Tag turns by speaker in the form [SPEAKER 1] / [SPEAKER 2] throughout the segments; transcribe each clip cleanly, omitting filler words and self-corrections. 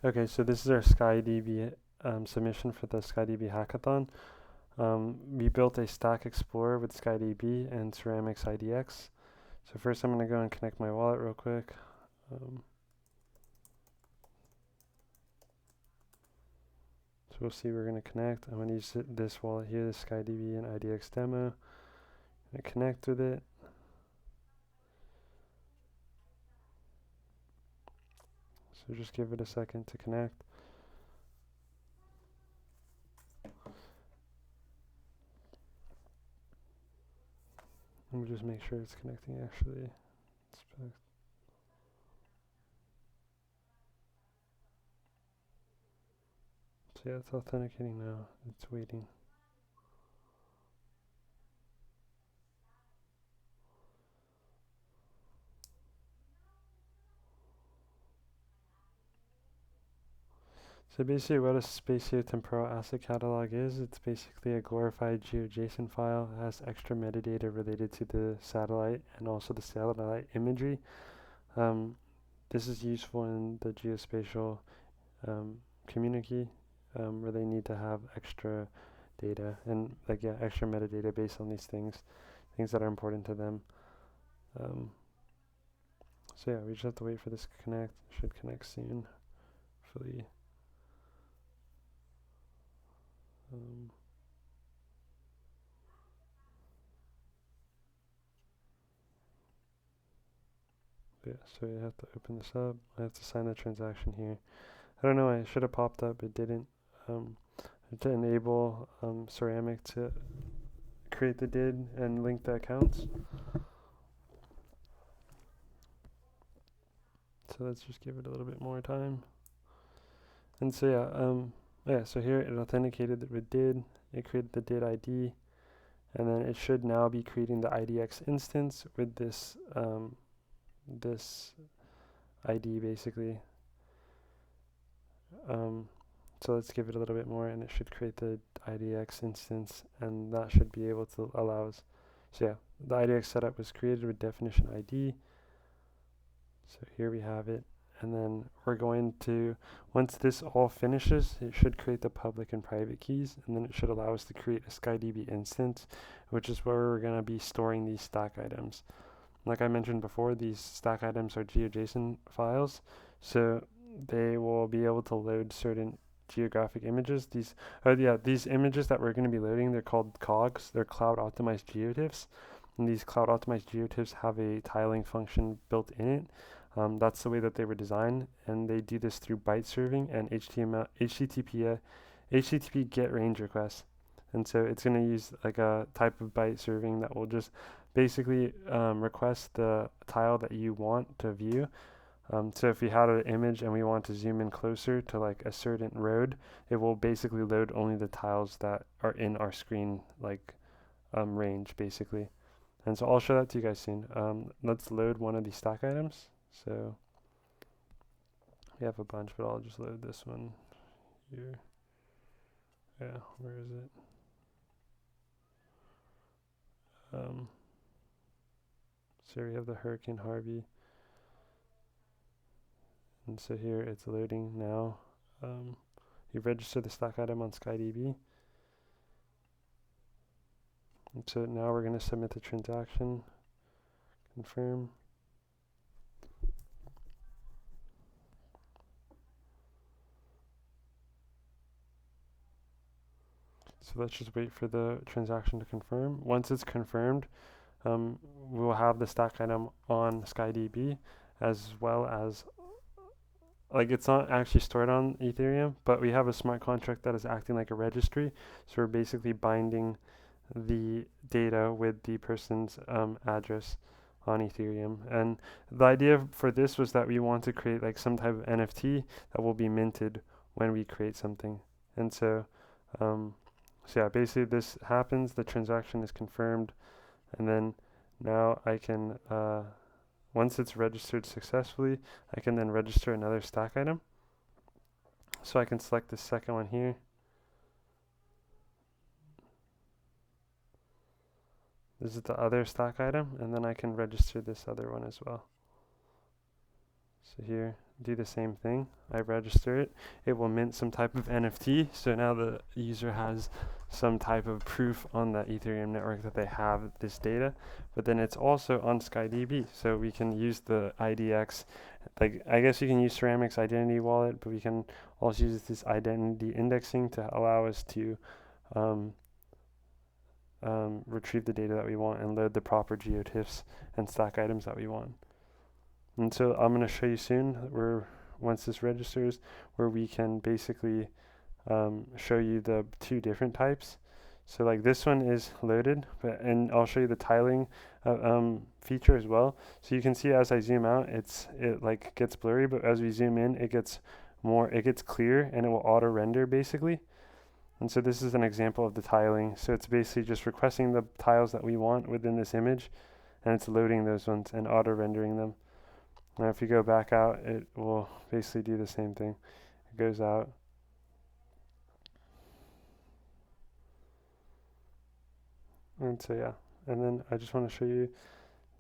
[SPEAKER 1] Okay, so this is our SkyDB submission for the SkyDB Hackathon. We built a Stack Explorer with SkyDB and Ceramic's IDX. So first I'm going to go and connect my wallet real quick. So we'll see we're going to connect. I'm going to use this wallet here, the SkyDB and IDX demo. I'm going to connect with it. So just give it a second to connect. Let me just make sure it's connecting actually. So yeah, it's authenticating now. It's waiting. So basically what a Spatio Temporal Asset Catalog is, it's basically a glorified GeoJSON file. It has extra metadata related to the satellite and also the satellite imagery. This is useful in the geospatial community where they need to have extra data and extra metadata based on these things that are important to them. So yeah, we just have to wait for this to connect. It should connect soon, hopefully. Yeah, so you have to open this up. I have to sign the transaction here. I don't know, I should have popped up, it didn't. To enable Ceramic to create the DID and link the accounts. So let's just give it a little bit more time. And so so here it authenticated with DID, it created the DID ID, and then it should now be creating the IDX instance with this this ID basically. So let's give it a little bit more and it should create the IDX instance, and that should be able to allow us. So yeah, the IDX setup was created with definition ID. So here we have it. And then we're going to, once this all finishes, it should create the public and private keys, and then it should allow us to create a SkyDB instance, which is where we're going to be storing these STAC items. Like I mentioned before, these STAC items are GeoJSON files, so they will be able to load certain geographic images. These images that we're going to be loading, they're called COGs. They're cloud optimized geotiffs, and these cloud optimized geotiffs have a tiling function built in it. That's the way that they were designed, and they do this through byte serving and HTTP GET range requests. And so it's going to use like a type of byte serving that will just basically request the tile that you want to view. So if we had an image and we want to zoom in closer to like a certain road, it will basically load only the tiles that are in our screen range basically. And so I'll show that to you guys soon. Let's load one of these STAC items. So we have a bunch, but I'll just load this one here. Yeah, where is it? So we have the Hurricane Harvey. And so here it's loading now. You register the STAC item on SkyDB. And so now we're going to submit the transaction. Confirm. So let's just wait for the transaction to confirm. Once it's confirmed, we'll have the STAC item on SkyDB, as well as, like, it's not actually stored on Ethereum, but we have a smart contract that is acting like a registry. So we're basically binding the data with the person's address on Ethereum. And the idea for this was that we want to create like some type of NFT that will be minted when we create something. And so yeah, basically this happens, the transaction is confirmed, and then now I can, once it's registered successfully, I can then register another STAC item. So I can select the second one here. This is the other STAC item, and then I can register this other one as well. So here, do the same thing. I register it. It will mint some type of NFT. So now the user has some type of proof on the Ethereum network that they have this data. But then it's also on SkyDB. So we can use the IDX. Like, I guess you can use Ceramic's identity wallet, but we can also use this identity indexing to allow us to retrieve the data that we want and load the proper geotiffs and stack items that we want. And so I'm going to show you soon where, once this registers, where we can basically show you the two different types. So like this one is loaded, and I'll show you the tiling feature as well. So you can see as I zoom out, it like gets blurry, but as we zoom in, it gets clear, and it will auto render basically. And so this is an example of the tiling. So it's basically just requesting the tiles that we want within this image, and it's loading those ones and auto rendering them. Now if you go back out, it will basically do the same thing. It goes out. And so yeah, and then I just want to show you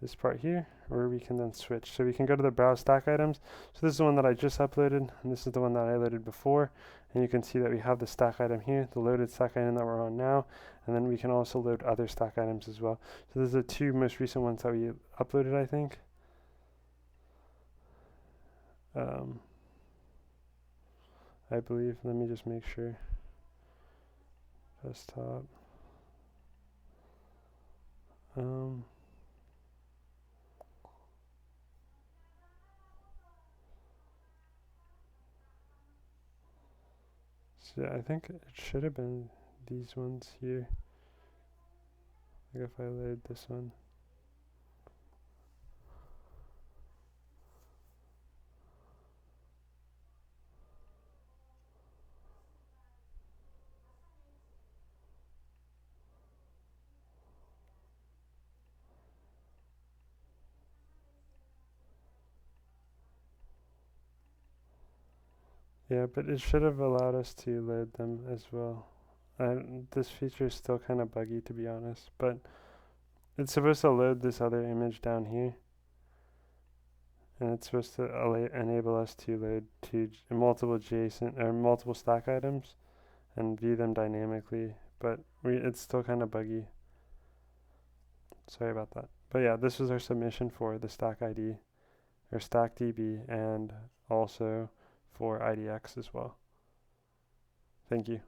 [SPEAKER 1] this part here where we can then switch. So we can go to the browse stack items. So this is the one that I just uploaded, and this is the one that I loaded before. And you can see that we have the stack item here, the loaded stack item that we're on now, and then we can also load other stack items as well. So those are the two most recent ones that we uploaded, I think. I believe, let me just make sure. Desktop. So I think it should have been these ones here. Like if I load this one. Yeah, but it should have allowed us to load them as well. This feature is still kind of buggy, to be honest, but it's supposed to load this other image down here, and it's supposed to enable us to load multiple JSON or multiple stack items and view them dynamically, but it's still kind of buggy. Sorry about that. But yeah, this was our submission for the stack ID or StackDB, and also for IDX as well. Thank you.